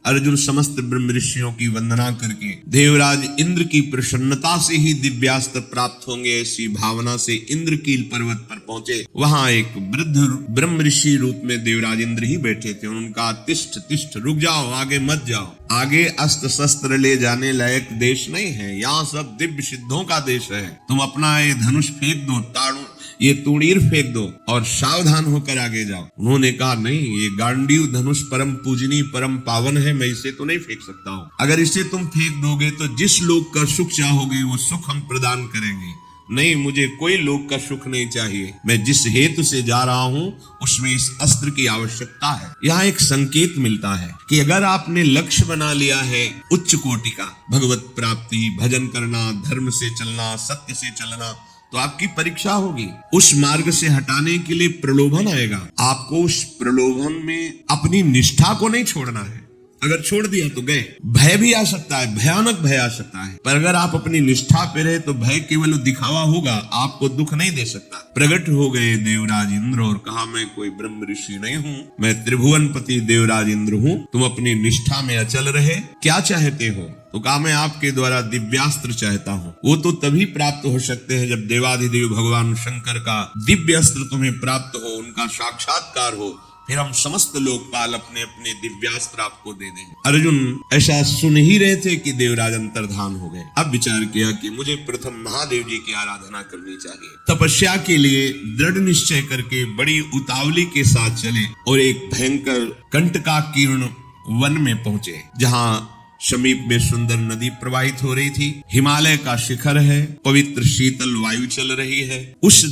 अर्जुन समस्त ब्रह्म ऋषियों की वंदना करके देवराज इंद्र की प्रसन्नता से ही दिव्यास्त्र प्राप्त होंगे ऐसी भावना से इंद्रकील पर्वत पर पहुंचे। वहां एक वृद्ध ब्रह्म ऋषि रूप में देवराज इंद्र ही बैठे थे। उनका तिष्ठ तिष्ठ, रुक जाओ, आगे मत जाओ, आगे अस्त्र शस्त्र ले जाने लायक देश नहीं है, यहाँ सब दिव्य सिद्धों का देश है। तुम अपना ये धनुष फेंक दो, ये तूणीर फेंक दो और सावधान होकर आगे जाओ। उन्होंने कहा नहीं, ये गांडीव धनुष परम पूजनीय परम पावन है, मैं इसे तो नहीं फेंक सकता हूँ। अगर इसे तुम फेंक दोगे तो जिस लोक का सुख चाहोगे वो सुख हम प्रदान करेंगे। नहीं, मुझे कोई लोक का सुख नहीं चाहिए, मैं जिस हेतु से जा रहा हूँ उसमें इस अस्त्र की आवश्यकता है। यहाँ एक संकेत मिलता है कि अगर आपने लक्ष्य बना लिया है उच्च कोटि का, भगवत प्राप्ति, भजन करना, धर्म से चलना, सत्य से चलना, तो आपकी परीक्षा होगी। उस मार्ग से हटाने के लिए प्रलोभन आएगा। आपको उस प्रलोभन में अपनी निष्ठा को नहीं छोड़ना है। अगर छोड़ दिया तो गए। भय भी आ सकता है, भयानक भय आ सकता है, पर अगर आप अपनी निष्ठा पे रहे तो भय केवल दिखावा होगा, आपको दुख नहीं दे सकता। प्रकट हो गए देवराज इंद्र और कहा, मैं कोई ब्रह्म ऋषि नहीं हूँ, मैं त्रिभुवनपति देवराज इंद्र हूँ। तुम अपनी निष्ठा में अचल रहे, क्या चाहते हो? तो कहा, मैं आपके द्वारा दिव्यास्त्र चाहता हूँ। वो तो तभी प्राप्त हो सकते हैं जब देवाधिदेव भगवान शंकर का दिव्य अस्त्र तुम्हें प्राप्त हो, उनका साक्षात्कार हो, फिर हम समस्त लोकपाल अपने अपने दिव्यास्त्र आपको दे देंगे। अर्जुन ऐसा सुन ही रहे थे कि देवराज अंतर्धान हो गए। अब विचार किया कि मुझे प्रथम महादेव जी की आराधना करनी चाहिए। तपस्या के लिए दृढ़ निश्चय करके बड़ी उतावली के साथ चले और एक भयंकर कंटकाकीर्ण वन में पहुंचे, जहां समीप में सुंदर नदी प्रवाहित हो रही थी, हिमालय का शिखर है, पवित्र शीतल वायु चल रही है। उस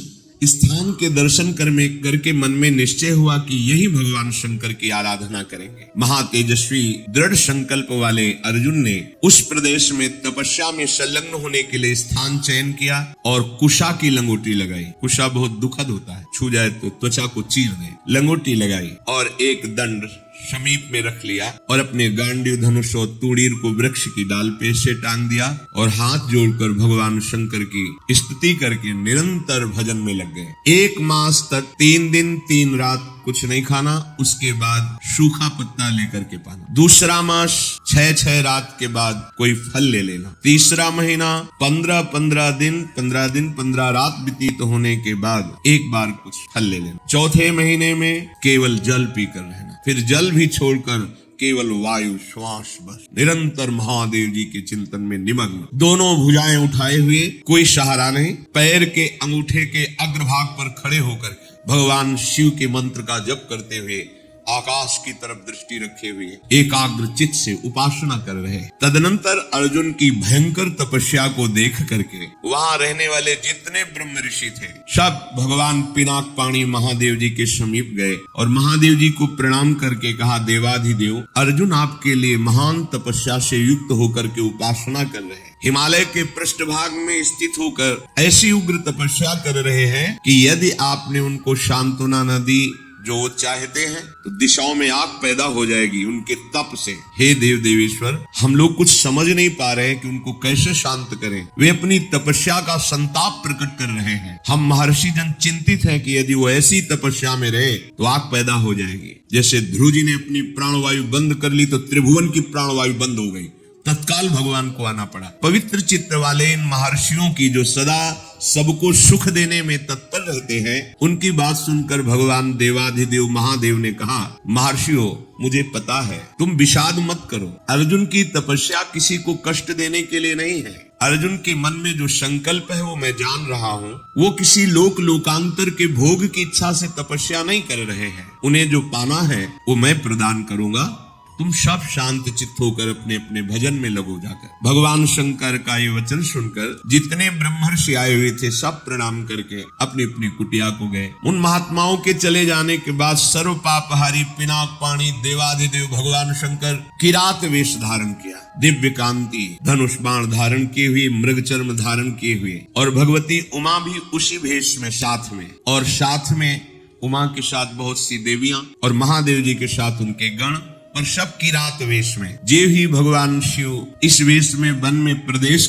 स्थान के दर्शन करके मन में निश्चय हुआ कि यही भगवान शंकर की आराधना करेंगे। महातेजस्वी दृढ़ संकल्प वाले अर्जुन ने उस प्रदेश में तपस्या में संलग्न होने के लिए स्थान चयन किया और कुशा की लंगोटी लगाई। कुशा बहुत दुखद होता है, छू जाए तो त्वचा को चीर दे। लंगोटी लगाई और एक दंड समीप में रख लिया और अपने गांडीव धनुष और तूणीर को वृक्ष की डाल पे से टांग दिया और हाथ जोड़कर भगवान शंकर की स्तुति करके निरंतर भजन में लग गए। 1 मास तक 3 दिन 3 रात कुछ नहीं खाना, उसके बाद सूखा पत्ता लेकर के पाना। दूसरा मास 6 रात के बाद कोई फल ले लेना। तीसरा महीना 15 दिन 15 रात व्यतीत होने के बाद एक बार कुछ फल ले लेना। चौथे महीने में केवल जल पीकर रहना, फिर जल भी छोड़कर केवल वायु श्वास, बस निरंतर महादेव जी के चिंतन में निमग्न। दोनों भुजाएं उठाए हुए, कोई सहारा नहीं, पैर के अंगूठे के अग्रभाग पर खड़े होकर भगवान शिव के मंत्र का जप करते हुए आकाश की तरफ दृष्टि रखे हुए एकाग्र चित्त से उपासना कर रहे। तदनंतर अर्जुन की भयंकर तपस्या को देख करके वहां रहने वाले जितने ब्रह्म ऋषि थे सब भगवान पिनाक पाणी महादेव जी के समीप गए और महादेव जी को प्रणाम करके कहा, देवाधिदेव अर्जुन आपके लिए महान तपस्या से युक्त होकर के उपासना कर रहे हैं। हिमालय के पृष्ठभाग में स्थित होकर ऐसी उग्र तपस्या कर रहे हैं कि यदि आपने उनको सांत्वना न दी जो वो चाहते हैं तो दिशाओं में आग पैदा हो जाएगी उनके तप से। हे देव देवेश्वर, हम लोग कुछ समझ नहीं पा रहे हैं कि उनको कैसे शांत करें। वे अपनी तपस्या का संताप प्रकट कर रहे हैं। हम महर्षि जन चिंतित हैं कि यदि वो ऐसी तपस्या में रहे तो आग पैदा हो जाएगी। जैसे ध्रुव जी ने अपनी प्राणवायु बंद कर ली तो त्रिभुवन की प्राणवायु बंद हो गई, तत्काल भगवान को आना पड़ा। पवित्र चित्त वाले इन महर्षियों की जो सदा सबको सुख देने में तत्पर रहते हैं, उनकी बात सुनकर भगवान देवाधिदेव महादेव ने कहा, महर्षियों मुझे पता है, तुम विषाद मत करो। अर्जुन की तपस्या किसी को कष्ट देने के लिए नहीं है। अर्जुन के मन में जो संकल्प है वो मैं जान रहा हूँ। वो किसी लोकांतर के भोग की इच्छा से तपस्या नहीं कर रहे हैं। उन्हें जो पाना है वो मैं प्रदान करूंगा। तुम सब शांत चित्त होकर अपने अपने भजन में लगो जाकर। भगवान शंकर का ये वचन सुनकर जितने ब्रह्मर्षि आए हुए थे सब प्रणाम करके अपनी अपनी कुटिया को गए। उन महात्माओं के चले जाने के बाद सर्व पापहारी पिनाक पाणी देवाधिदेव भगवान शंकर किरात वेश धारण किया, दिव्य कांति धनुष बाण धारण किए हुए, मृग चर्म धारण किए हुए, और भगवती उमा भी उसी भेष में साथ में, और साथ में उमा के साथ बहुत सी देवियां और महादेव जी के साथ उनके गण, और सब किरात वेश में। जे ही भगवान शिव इस वेश में वन में प्रवेश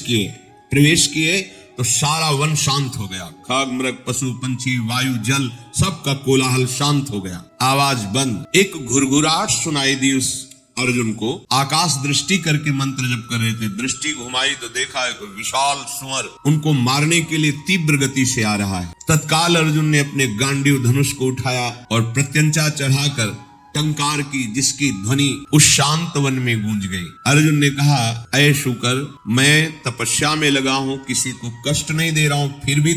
किए तो सारा वन शांत हो गया। खाग मृग पशु पंछी वायु जल सबका कोलाहल शांत हो गया। आवाज बंद। एक घुरघुराहट सुनाई दी उस अर्जुन को आकाश दृष्टि करके मंत्र जप कर रहे थे। दृष्टि घुमाई तो देखा एक विशाल सुअर उनको मारने के लिए तीव्र गति से आ रहा है। तत्काल अर्जुन ने अपने गांडीव धनुष को उठाया और प्रत्यंचा चढ़ाकर टंकार की, जिसकी ध्वनि उस शांत वन में गूंज गई। अर्जुन ने कहा, ऐ शुकर, मैं तपस्या में लगा हूं, किसी को कष्ट नहीं दे रहा हूं, फिर भी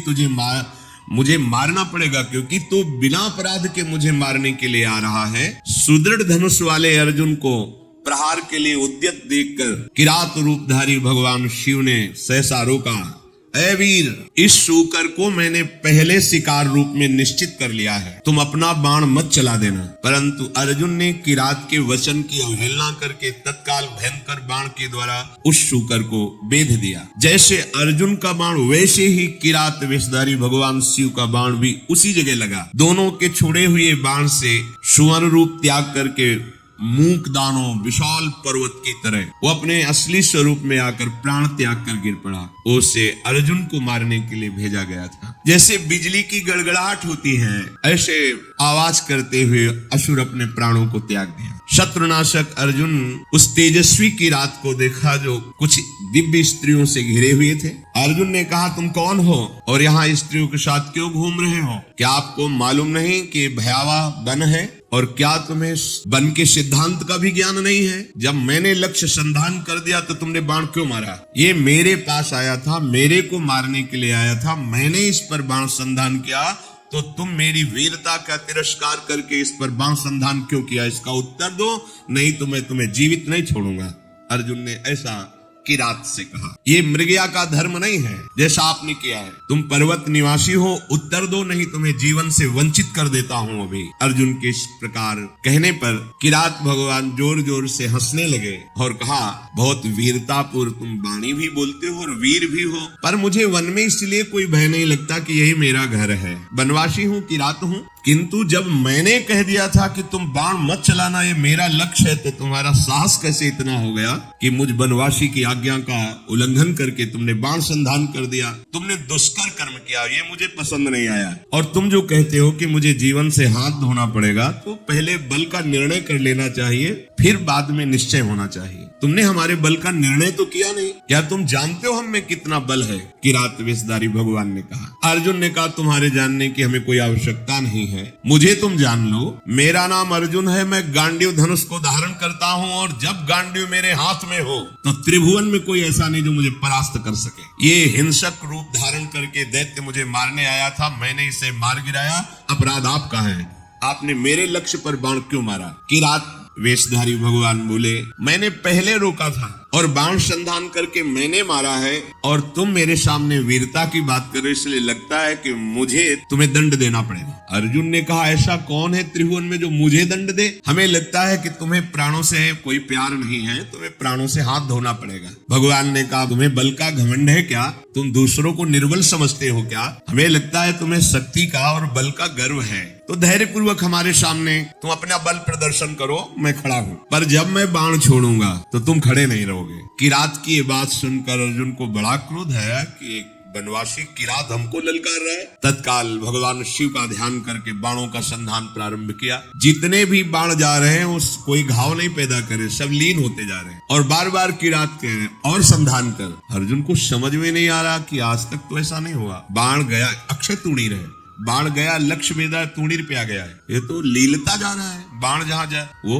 मुझे मारना पड़ेगा, क्योंकि तो बिना अपराध के मुझे मारने के लिए आ रहा है। सुदृढ़ धनुष वाले अर्जुन को प्रहार के लिए उद्यत देखकर किरात रूपधारी भगवान शिव ने सहसा रोका। ऐ वीर, इस शूकर को मैंने पहले शिकार रूप में निश्चित कर लिया है, तुम अपना बाण मत चला देना। परंतु अर्जुन ने किरात के वचन की अवहेलना करके तत्काल भयंकर बाण के द्वारा उस शूकर को बेध दिया। जैसे अर्जुन का बाण वैसे ही किरात वेशधारी भगवान शिव का बाण भी उसी जगह लगा। दोनों के छोड़े हुए बाण से सुवर्ण रूप त्याग करके मूक दानों विशाल पर्वत की तरह वो अपने असली स्वरूप में आकर प्राण त्याग कर गिर पड़ा। उसे अर्जुन को मारने के लिए भेजा गया था। जैसे बिजली की गड़गड़ाहट होती है, ऐसे आवाज करते हुए असुर अपने प्राणों को त्याग दिया। शत्रुनाशक अर्जुन उस तेजस्वी किरात को देखा जो कुछ दिव्य स्त्रियों से घिरे हुए थे। अर्जुन ने कहा, तुम कौन हो और यहाँ स्त्रियों के साथ क्यों घूम रहे हो? क्या आपको मालूम नहीं कि भयावह वन है? और क्या तुम्हें वन के सिद्धांत का भी ज्ञान नहीं है? जब मैंने लक्ष्य संधान कर दिया तो तुमने बाण क्यों मारा? ये मेरे पास आया था, मेरे को मारने के लिए आया था, मैंने इस पर बाण संधान किया, तो तुम मेरी वीरता का तिरस्कार करके इस पर बाण संधान क्यों किया? इसका उत्तर दो, नहीं तो मैं तुम्हें जीवित नहीं छोड़ूंगा। अर्जुन ने ऐसा किरात से कहा। ये मृगया का धर्म नहीं है जैसा आपने किया है। तुम पर्वत निवासी हो, उत्तर दो, नहीं तुम्हें जीवन से वंचित कर देता हूं अभी। अर्जुन के इस प्रकार कहने पर किरात भगवान जोर जोर से हंसने लगे और कहा, बहुत वीरतापूर्व तुम वाणी भी बोलते हो और वीर भी हो, पर मुझे वन में इसलिए कोई भय नहीं लगता कि यही मेरा घर है। वनवासी हूँ, किरात हूँ, किंतु जब मैंने कह दिया था कि तुम बाण मत चलाना, ये मेरा लक्ष्य है, तो तुम्हारा साहस कैसे इतना हो गया कि मुझ वनवासी की आज्ञा का उल्लंघन करके तुमने बाण संधान कर दिया? तुमने दुष्कर कर्म किया, ये मुझे पसंद नहीं आया। और तुम जो कहते हो कि मुझे जीवन से हाथ धोना पड़ेगा, तो पहले बल का निर्णय कर लेना चाहिए, फिर बाद में निश्चय होना चाहिए। तुमने हमारे बल का निर्णय तो किया नहीं। क्या तुम जानते हो हम में कितना बल है? किरात वेशधारी भगवान ने कहा। अर्जुन ने कहा, तुम्हारे जानने की हमें कोई आवश्यकता नहीं है, मुझे तुम जान लो। मेरा नाम अर्जुन है, मैं गांडीव धनुष को धारण करता हूँ, और जब गांडीव मेरे हाथ में हो तो त्रिभुवन में कोई ऐसा नहीं जो मुझे परास्त कर सके। ये हिंसक रूप धारण करके दैत्य मुझे मारने आया था, मैंने इसे मार गिराया, अपराध आपका है। आपने मेरे लक्ष्य पर बाण क्यों मारा? किरात वेशधारी भगवान बोले, मैंने पहले रोका था और बाण संधान करके मैंने मारा है, और तुम मेरे सामने वीरता की बात कर रहे, इसलिए लगता है कि मुझे तुम्हें दंड देना पड़ेगा। अर्जुन ने कहा, ऐसा कौन है त्रिभुवन में जो मुझे दंड दे? हमें लगता है कि तुम्हें प्राणों से कोई प्यार नहीं है, तुम्हें प्राणों से हाथ धोना पड़ेगा। भगवान ने कहा, तुम्हें बल का घमंड है क्या? तुम दूसरों को निर्बल समझते हो क्या? हमें लगता है तुम्हें शक्ति का और बल का गर्व है, तो धैर्य पूर्वक हमारे सामने तुम अपना बल प्रदर्शन करो, मैं खड़ा हूँ, पर जब मैं बाण छोड़ूंगा तो तुम खड़े नहीं रहोगे। किरात की ये बात सुनकर अर्जुन को बड़ा क्रोध है कि एक वनवासी किरात हमको ललकार रहा है। तत्काल भगवान शिव का ध्यान करके बाणों का संधान प्रारंभ किया। जितने भी बाण जा रहे हैं उस कोई घाव नहीं पैदा करे, सब लीन होते जा रहे हैं, और बार बार किरात कह रहे और संधान कर। अर्जुन को समझ में नहीं आ रहा कि आज तक तो ऐसा नहीं हुआ। बाण गया, अक्षय तूणीर है, बाण गया, लक्ष्य वेदा तूणीर पे आ गया है। ये तो लीलता जा रहा है, बाण जहां जाए वो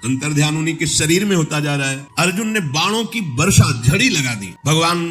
अंतर ध्यान उन्हीं के शरीर में होता जा रहा है। अर्जुन ने बाणों की वर्षा झड़ी लगा दी। भगवान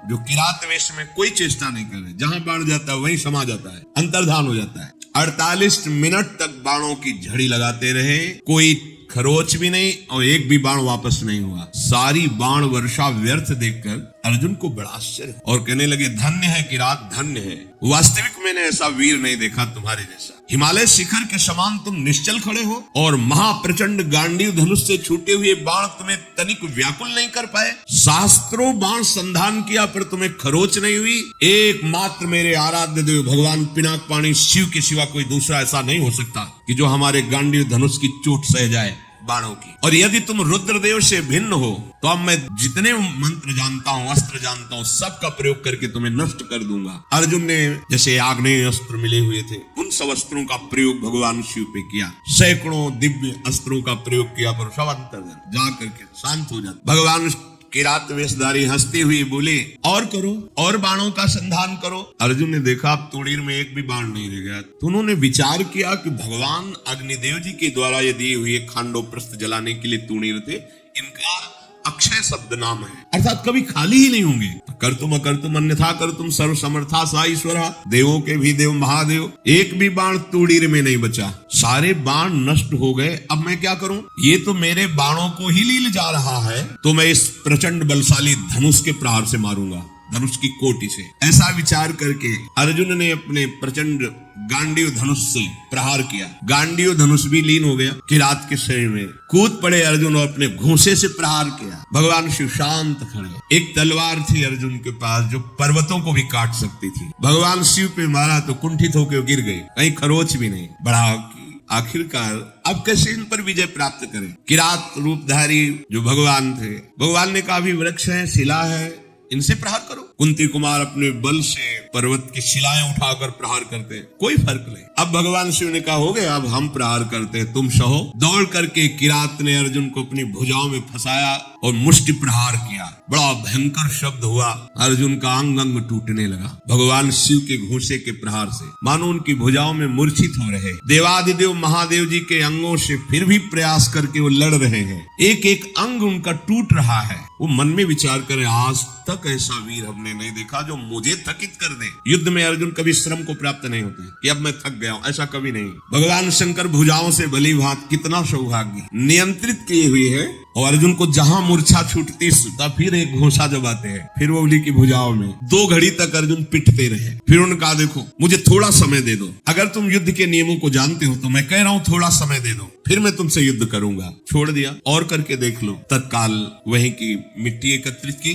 जो किरात वेश में कोई चेष्टा नहीं कर रहे, जहां बाण जाता है वहीं समा जाता है, अंतर्धान हो जाता है। 48 मिनट तक बाणों की झड़ी लगाते रहे, कोई खरोच भी नहीं और एक भी बाण वापस नहीं हुआ। सारी बाण वर्षा व्यर्थ देखकर अर्जुन को बड़ा आश्चर्य और कहने लगे, धन्य है किरात, धन्य है। वास्तविक मैंने ऐसा वीर नहीं देखा तुम्हारे जैसा। हिमालय शिखर के समान तुम निश्चल खड़े हो, और महाप्रचंड गांडीव धनुष से छूटे हुए बाण तुम्हें तनिक व्याकुल नहीं कर पाए। शास्त्रों बाण संधान किया पर तुम्हें खरोच नहीं हुई। एकमात्र मेरे आराध्य देव भगवान पिनाक पाणी शिव के सिवा कोई दूसरा ऐसा नहीं हो सकता कि जो हमारे गांडीव धनुष की चोट सह जाए। बाणों की। और यदि तुम रुद्रदेव से भिन्न हो तो अब मैं जितने मंत्र जानता हूँ, अस्त्र जानता हूँ, सबका प्रयोग करके तुम्हें नष्ट कर दूंगा। अर्जुन ने जैसे आग्नेय अस्त्र मिले हुए थे, उन सब अस्त्रों का प्रयोग भगवान शिव पे किया। सैकड़ों दिव्य अस्त्रों का प्रयोग किया, पर सब अंतर जा करके शांत हो जाते। भगवान किरात वेशधारी हंसते हुए बोले, और करो, और बाणों का संधान करो। अर्जुन ने देखा अब तोड़ीर में एक भी बाण नहीं रह गया। तो उन्होंने विचार किया कि भगवान अग्निदेव जी के द्वारा ये दिए हुए खांडोप्रस्थ जलाने के लिए तूणीर थे, इनका अक्षय शब्द नाम है, अर्थात कभी खाली ही नहीं होंगे। कर्तुम अकर्तुम अन्यथा कर्तुम सर्व समर्था सा ईश्वरा, देवों के भी देव महादेव। एक भी बाण तूणीर में नहीं बचा, सारे बाण नष्ट हो गए। अब मैं क्या करूं? ये तो मेरे बाणों को ही लील जा रहा है, तो मैं इस प्रचंड बलशाली धनुष के प्रहार से मारूंगा, धनुष की कोटि से। ऐसा विचार करके अर्जुन ने अपने प्रचंड गांडीव धनुष से प्रहार किया। गांडीव धनुष भी लीन हो गया किरात के शरीर में। कूद पड़े अर्जुन और अपने घूंसे से प्रहार किया। भगवान शिव शांत खड़े। एक तलवार थी अर्जुन के पास जो पर्वतों को भी काट सकती थी। भगवान शिव पे मारा तो कुंठित होकर गिर गए, कहीं खरोच भी नहीं बढ़ा। आखिरकार अब कैसे इन पर विजय प्राप्त करें? किरात रूपधारी जो भगवान थे, भगवान ने कहा भी वृक्ष है, शिला है, इनसे प्रहार करो। कुंती कुमार अपने बल से पर्वत की शिलाएं उठाकर प्रहार करते, कोई फर्क नहीं। अब भगवान शिव ने कहा हो गया, अब हम प्रहार करते, तुम सहो। दौड़ करके किरात ने अर्जुन को अपनी भुजाओं में फंसाया और मुष्टि प्रहार किया। बड़ा भयंकर शब्द हुआ, अर्जुन का अंग अंग टूटने लगा भगवान शिव के घूंसे के प्रहार से, मानो उनकी भुजाओं में मूर्छित हो रहे। देवादिदेव महादेव जी के अंगों से फिर भी प्रयास करके वो लड़ रहे हैं, एक एक अंग उनका टूट रहा है। वो मन में विचार करें, आज तक ऐसा वीर हमने नहीं देखा जो मुझे थकित कर दे। युद्ध में अर्जुन कभी श्रम को प्राप्त नहीं होते कि अब मैं थक गया हूं, ऐसा कभी नहीं। भगवान शंकर भुजाओं से भली भांति, कितना सौभाग्य, नियंत्रित किए हुए है। और अर्जुन को जहां मूर्छा छूटती तब फिर एक घोषा जबाते हैं, फिर वो उन्हीं की भुजाओं में। 2 घड़ी तक अर्जुन पिटते रहे। फिर उनका देखो, मुझे थोड़ा समय दे दो, अगर तुम युद्ध के नियमों को जानते हो तो मैं कह रहा हूं थोड़ा समय दे दो, फिर मैं तुमसे युद्ध करूंगा। छोड़ दिया, और करके देख लो। तत्काल वहीं की मिट्टी एकत्रित की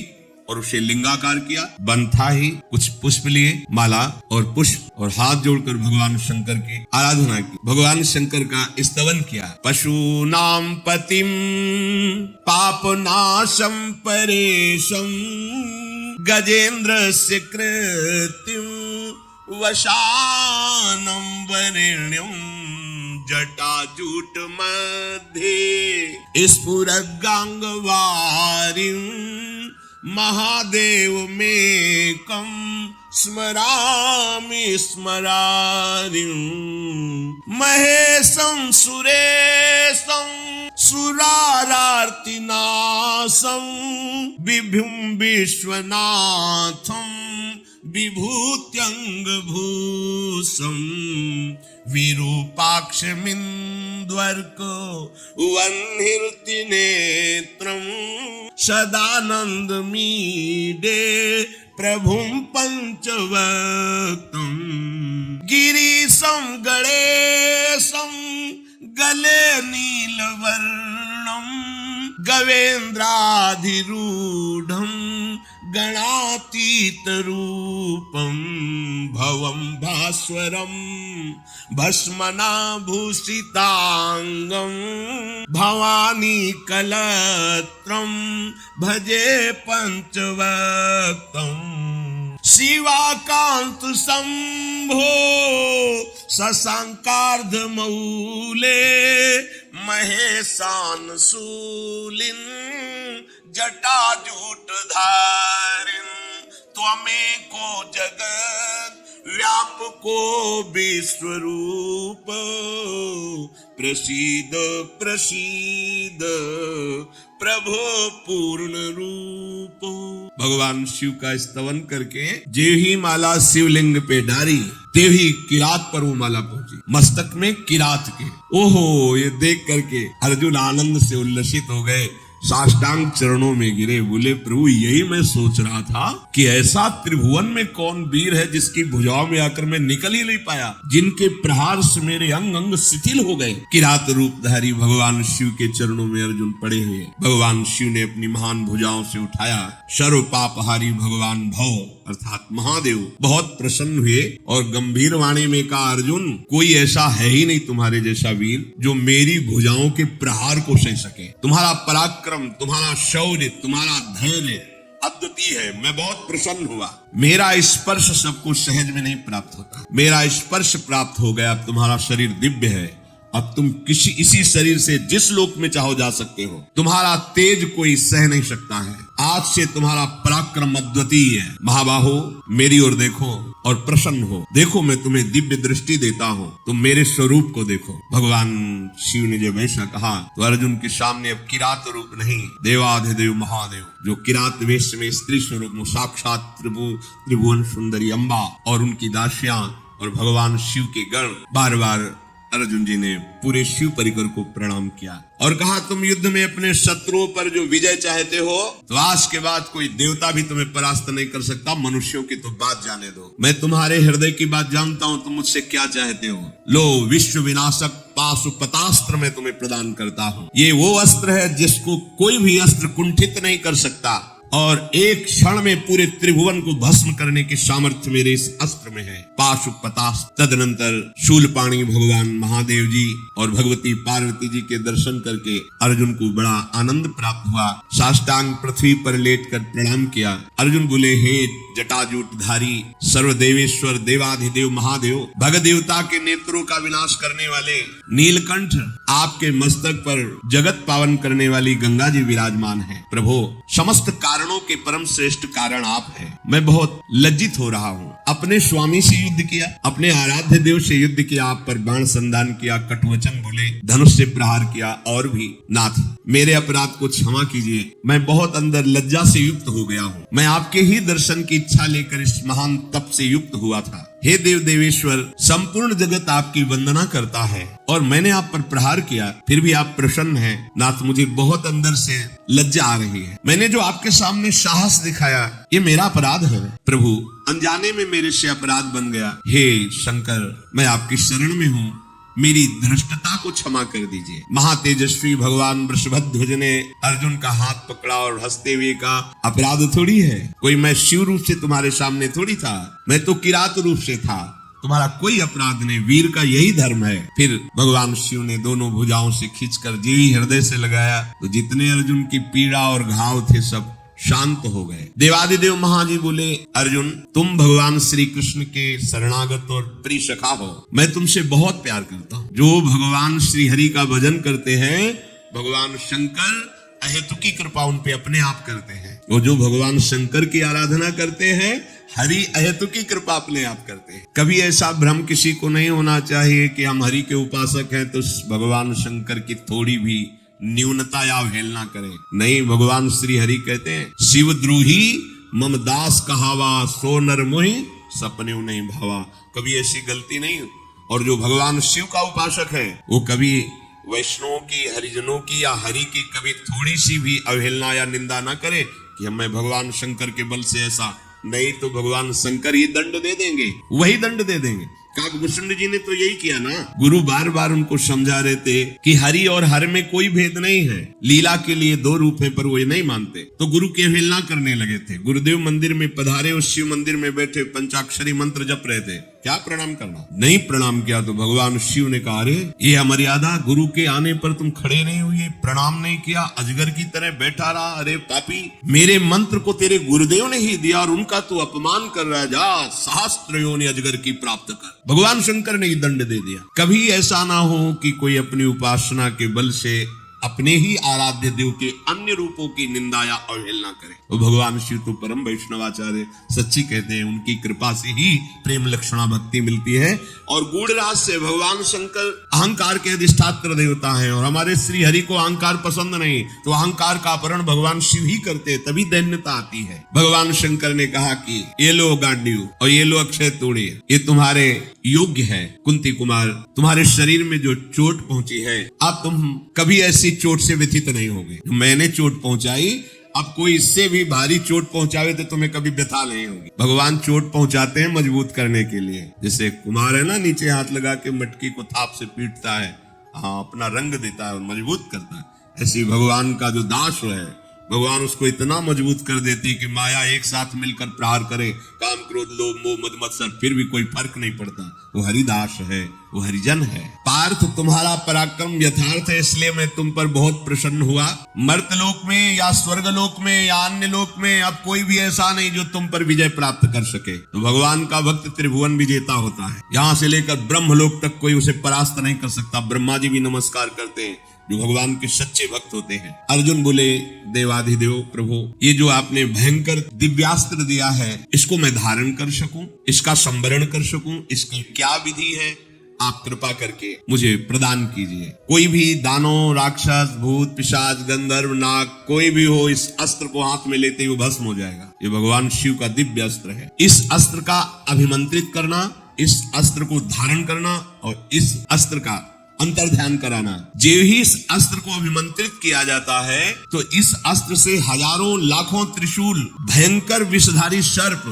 और उसे लिंगाकार किया। बन था ही, कुछ पुष्प लिए, माला और पुष्प, और हाथ जोड़कर भगवान शंकर की आराधना की। भगवान शंकर का स्तवन किया। पशूनां पतिं पापनाशं परेशं गजेन्द्रस्य कृतिं वशानं वरेण्यं जटाजूट मध्ये स्फुरगांगवारिं महादेव मेकं स्मरामि स्मरारिं महेशं सुरेशं सुरारार्तिनाशं विभुं विश्वनाथं विभूत्यंगभूषं विरूपाक्षमिन्द्वर्को वह्निर्तिनेत्रं सदानन्दमीडे प्रभुं पंचवक्त्रं गिरीशं गणेशं गले नीलवर्णं गवेन्द्राधिरूढं गणातीतरूपं भवं भास्वरं भस्मनाभूषितांगं भवानी कलत्रं भजे पंचवक्त्रं शिवाकांत शंभो शशांकार्धमौले महेशान शूलिन् जटाजूटधारिन् त्वमेको जगत् व्यापको विश्वरूप प्रसीद प्रसीद प्रभो पूर्ण रूप। भगवान शिव का स्तवन करके जे ही माला शिवलिंग पे डारी, ते ही किरात पर वो माला पहुंची, मस्तक में किरात के। ओहो, ये देख करके अर्जुन आनंद से उल्लसित हो गए, साष्टांग चरणों में गिरे, बोले प्रभु यही मैं सोच रहा था कि ऐसा त्रिभुवन में कौन वीर है जिसकी भुजाओं में आकर मैं निकल ही नहीं पाया, जिनके प्रहार से मेरे अंग अंग शिथिल हो गए। किरात रूपधारी भगवान शिव के चरणों में अर्जुन पड़े हुए। भगवान शिव ने अपनी महान भुजाओं से उठाया। सर्व पापहारी भगवान भव अर्थात महादेव बहुत प्रसन्न हुए और गंभीर वाणी में कहा, अर्जुन कोई ऐसा है ही नहीं तुम्हारे जैसा वीर जो मेरी भुजाओं के प्रहार को सह सके। तुम्हारा पराक्रम, तुम्हारा शौर्य, तुम्हारा धैर्य अद्वितीय है। मैं बहुत प्रसन्न हुआ। मेरा स्पर्श सबको सहज में नहीं प्राप्त होता, मेरा स्पर्श प्राप्त हो गया। अब तुम्हारा शरीर दिव्य है, अब तुम इसी शरीर से जिस लोक में चाहो जा सकते हो। तुम्हारा तेज कोई सह नहीं सकता है। आज से तुम्हारा पराक्रम अद्वितीय है। महाबाहो मेरी ओर देखो और प्रसन्न हो। देखो मैं तुम्हें दिव्य दृष्टि देता हूँ, तुम मेरे स्वरूप को देखो। भगवान शिव ने जब ऐसा कहा तो अर्जुन के सामने अब किरात रूप नहीं, देवाधिदेव महादेव जो किरात वेश में स्त्री स्वरूप में साक्षात त्रिभुवन सुंदरी अम्बा और उनकी दासियां और भगवान शिव के गण बार बार अर्जुन जी ने पूरे शिव परिकर को प्रणाम किया और कहा, तुम युद्ध में अपने शत्रुओं पर जो विजय चाहते हो तो आज के बाद कोई देवता भी तुम्हें परास्त नहीं कर सकता। मनुष्यों की तो बात जाने दो, मैं तुम्हारे हृदय की बात जानता हूं। तुम मुझसे क्या चाहते हो? लो विश्व विनाशक पाशुपतास्त्र मैं तुम्हें प्रदान करता हूं। ये वो अस्त्र है जिसको कोई भी अस्त्र कुंठित नहीं कर सकता और एक क्षण में पूरे त्रिभुवन को भस्म करने की सामर्थ्य मेरे इस अस्त्र में है, पाशुपतास्त्र। तदनंतर शूलपाणी भगवान महादेव जी और भगवती पार्वती जी के दर्शन करके अर्जुन को बड़ा आनंद प्राप्त हुआ। साष्टांग पृथ्वी पर लेटकर प्रणाम किया। अर्जुन बोले, हे जटाजूटधारी सर्वदेवेश्वर देवाधिदेव महादेव, भग देवता के नेत्रों का विनाश करने वाले नीलकंठ, आपके मस्तक पर जगत पावन करने वाली गंगा जी विराजमान है। प्रभु समस्त कारणों के परम श्रेष्ठ कारण आप हैं। मैं बहुत लज्जित हो रहा हूँ। अपने स्वामी से युद्ध किया, अपने आराध्य देव से युद्ध किया, आप पर बाण संधान किया, कटवचन बोले, धनुष से प्रहार किया और भी नाथ मेरे अपराध को क्षमा कीजिए। मैं बहुत अंदर लज्जा से युक्त हो गया हूँ। मैं आपके ही दर्शन की इच्छा लेकर इस महान तप से युक्त हुआ था। हे देव देवेश्वर, संपूर्ण जगत आपकी वंदना करता है और मैंने आप पर प्रहार किया, फिर भी आप प्रसन्न हैं। नाथ मुझे बहुत अंदर से लज्जा आ रही है। मैंने जो आपके सामने साहस दिखाया ये मेरा अपराध है। प्रभु अनजाने में मेरे से अपराध बन गया। हे शंकर, मैं आपकी शरण में हूँ, मेरी धृष्टता को क्षमा कर दीजिए। महातेजस्वी भगवान वृषभध्वज ने अर्जुन का हाथ पकड़ा और हंसते हुए कहा, अपराध थोड़ी है, कोई मैं शिव रूप से तुम्हारे सामने थोड़ी था, मैं तो किरात रूप से था। तुम्हारा कोई अपराध नहीं, वीर का यही धर्म है। फिर भगवान शिव ने दोनों भुजाओं से खींचकर जीवी हृदय से लगाया तो जितने अर्जुन की पीड़ा और घाव थे सब शांत हो गए। देवादिदेव महाजी बोले, अर्जुन तुम भगवान श्री कृष्ण के शरणागत और प्रिय सखा हो। मैं तुमसे बहुत प्यार करता हूँ। जो भगवान श्री हरि का भजन करते हैं, भगवान शंकर अहेतुकी कृपा उन पे अपने आप करते हैं। वो जो भगवान शंकर की आराधना करते हैं, हरि अहेतुकी कृपा अपने आप करते हैं। कभी ऐसा भ्रम किसी को नहीं होना चाहिए कि हम हरि के उपासक हैं तो भगवान शंकर की थोड़ी भी न्यूनता या अवहेलना करें। नहीं, भगवान श्री हरि कहते हैं, शिव द्रोही मम दास कहावा, सो नर मोहि सपने नहीं भावा। कभी ऐसी गलती नहीं। और जो भगवान शिव का उपासक है वो कभी वैष्णवों की, हरिजनों की या हरि की कभी थोड़ी सी भी अवहेलना या निंदा ना करे कि हमें भगवान शंकर के बल से ऐसा, नहीं तो भगवान शंकर ही दंड दे देंगे, वही दंड दे देंगे। काकभूषण जी ने तो यही किया ना। गुरु बार बार उनको समझा रहे थे कि हरि और हर में कोई भेद नहीं है, लीला के लिए दो रूप है, पर वो ये नहीं मानते तो गुरु की अवहेलना करने लगे थे। गुरुदेव मंदिर में पधारे, उस शिव मंदिर में बैठे पंचाक्षरी मंत्र जप रहे थे, क्या प्रणाम करना? नहीं प्रणाम किया तो भगवान शिव ने कहा, अरे ये अमर्यादा, गुरु के आने पर तुम खड़े नहीं हुए, प्रणाम नहीं किया, अजगर की तरह बैठा रहा। अरे पापी, मेरे मंत्र को तेरे गुरुदेव ने ही दिया और उनका तू अपमान कर रहा है, जा सहस्त्र योनि अजगर की प्राप्त कर। भगवान शंकर ने ही दंड दे दिया। कभी ऐसा ना हो कि कोई अपनी उपासना के बल से अपने ही आराध्य देव के अन्य रूपों की निंदा या अवहेलना करे। तो भगवान शिव तो परम वैष्णवाचार्य सच्ची कहते हैं, उनकी कृपा से ही प्रेम लक्षणा भक्ति मिलती है। और गूढ़ राज से भगवान शंकर अहंकार के अधिष्ठात्र देवता हैं और हमारे श्री हरि को अहंकार पसंद नहीं, तो अहंकार का अपहरण भगवान शिव ही करते, तभी दैन्यता आती है। भगवान शंकर ने कहा कि ये लो गांडीव और ये लो अक्षय तोड़े, ये तुम्हारे योग्य है। कुंती कुमार, तुम्हारे शरीर में जो चोट पहुंची है, अब तुम कभी ऐसी चोट से व्यथित नहीं होगे। मैंने चोट पहुंचाई, अब कोई इससे भी भारी चोट पहुंचावे तो तुम्हें कभी व्यथा नहीं होगी। भगवान चोट पहुंचाते हैं मजबूत करने के लिए। जैसे कुमार है ना, नीचे हाथ लगा के मटकी को थाप से पीटता है, हाँ, अपना रंग देता है और मजबूत करता है। ऐसी भगवान का जो दास है, भगवान उसको इतना मजबूत कर देते कि माया एक साथ मिलकर प्रहार करे, काम क्रोध लोभ मोह मद मत्सर, फिर भी कोई फर्क नहीं पड़ता। वो हरिदास है, वो हरिजन है। पार्थ तुम्हारा पराक्रम यथार्थ है, इसलिए मैं तुम पर बहुत प्रसन्न हुआ। मर्तलोक में या स्वर्गलोक में या अन्य लोक में अब कोई भी ऐसा नहीं जो तुम पर विजय प्राप्त कर सके। तो भगवान का भक्त त्रिभुवन विजेता होता है, यहां से लेकर ब्रह्मलोक तक कोई उसे परास्त नहीं कर सकता। ब्रह्मा जी भी नमस्कार करते हैं जो भगवान के सच्चे भक्त होते हैं। अर्जुन बोले, देवाधिदेव प्रभु, ये जो आपने भयंकर दिव्यास्त्र दिया है, इसको मैं धारण कर सकूं, इसका संवरण कर सकूं, इसकी क्या विधि है, आप कृपा करके मुझे प्रदान कीजिए। कोई भी दानव, राक्षस, भूत, पिशाच, गंधर्व, नाग, कोई भी हो, इस अस्त्र को हाथ में लेते ही वो भस्म हो जाएगा। ये भगवान शिव का दिव्य अस्त्र है। इस अस्त्र का अभिमंत्रित करना, इस अस्त्र को धारण करना और इस अस्त्र का अंतर ध्यान कराना। जो ही इस अस्त्र को अभिमंत्रित किया जाता है तो इस अस्त्र से हजारों लाखों त्रिशूल, भयंकर विषधारी सर्प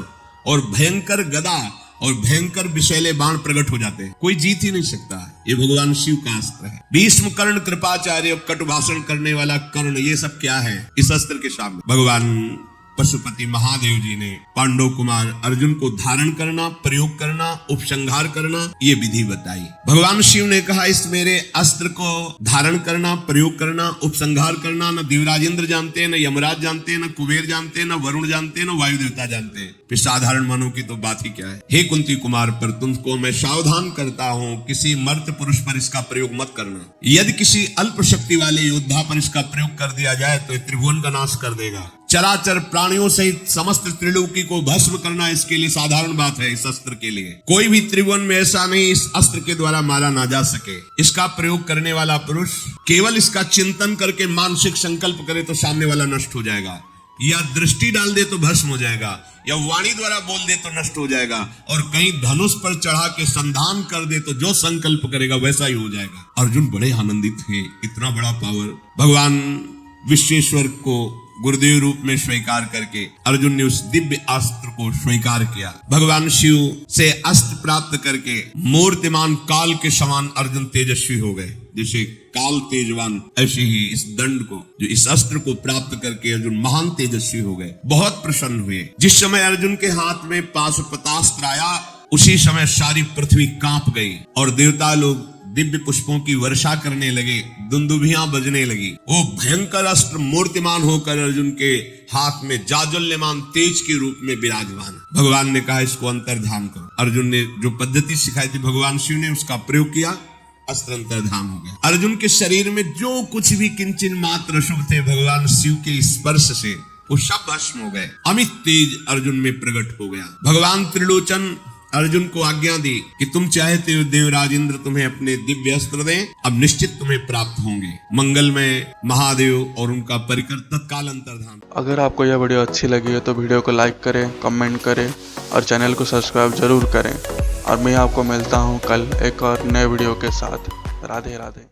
और भयंकर गदा और भयंकर विषैले बाण प्रकट हो जाते हैं। कोई जीत ही नहीं सकता। ये भगवान शिव का अस्त्र है। भीष्म, कर्ण, कृपाचार्य, कटुभाषण करने वाला कर्ण, ये सब क्या है इस अस्त्र के सामने। भगवान पशुपति महादेव जी ने पांडव कुमार अर्जुन को धारण करना, प्रयोग करना, उपसंहार करना, ये विधि बताई। भगवान शिव ने कहा, इस मेरे अस्त्र को धारण करना, प्रयोग करना, उपसंहार करना न देवराज इंद्र जानते हैं, न यमराज जानते हैं, न कुबेर जानते हैं, न वरुण जानते हैं, न वायु देवता जानते हैं। फिर साधारण मानव की तो बात ही क्या है। हे कुंती कुमार, पर तुमको मैं सावधान करता हूं, किसी मर्द पुरुष पर इसका प्रयोग मत करना। यदि किसी अल्प शक्ति वाले योद्धा पर इसका प्रयोग कर दिया जाए तो त्रिभुवन का नाश कर देगा। चराचर प्राणियों सहित समस्त त्रिलोकी को भस्म करना इसके लिए साधारण बात है। इस अस्त्र के लिए कोई भी त्रिभुवन में ऐसा नहीं इस अस्त्र के द्वारा मारा ना जा सके। इसका प्रयोग करने वाला पुरुष केवल इसका चिंतन करके मानसिक संकल्प करे तो सामने वाला नष्ट हो जाएगा, या दृष्टि डाल दे तो भस्म हो जाएगा, या वाणी द्वारा बोल दे तो नष्ट हो जाएगा, और कहीं धनुष पर चढ़ा के संधान कर दे तो जो संकल्प करेगा वैसा ही हो जाएगा। अर्जुन बड़े आनंदित थे, इतना बड़ा पावर। भगवान विश्वेश्वर को गुरुदेव रूप में स्वीकार करके अर्जुन ने उस दिव्य अस्त्र को स्वीकार किया। भगवान शिव से अस्त्र प्राप्त करके मूर्तिमान काल के समान अर्जुन तेजस्वी हो गए। जैसे काल तेजवान, ऐसे ही इस दंड को, जो इस अस्त्र को प्राप्त करके अर्जुन महान तेजस्वी हो गए। बहुत प्रसन्न हुए। जिस समय अर्जुन के हाथ में पाशुपतास्त्र आया, उसी समय सारी पृथ्वी कांप गई और देवता लोग दिव्य पुष्पों की वर्षा करने लगे, दुंदुभियां बजने लगी। वो भयंकर अस्त्र मूर्तिमान होकर अर्जुन के हाथ में जाज्वल्यमान तेज के रूप में विराजमान। भगवान ने कहा, इसको अंतर्धान करो। अर्जुन ने जो पद्धति सिखाई थी भगवान शिव ने, उसका प्रयोग किया, अस्त्र अंतर्धान हो गया। अर्जुन के शरीर में जो कुछ भी किंचन मात्र अशुभ थे, भगवान शिव के स्पर्श से वो सब भस्म हो गए। अमित तेज अर्जुन में प्रकट हो गया। भगवान त्रिलोचन अर्जुन को आज्ञा दी कि तुम चाहते हो देवराज इंद्र तुम्हें अपने दिव्य अस्त्र दें, अब निश्चित तुम्हें प्राप्त होंगे। मंगलमय महादेव और उनका परिकर तत्काल अंतर्धान। अगर आपको यह वीडियो अच्छी लगी है तो वीडियो को लाइक करें, कमेंट करें और चैनल को सब्सक्राइब जरूर करें। और मैं आपको मिलता हूँ कल एक और नए वीडियो के साथ। राधे राधे।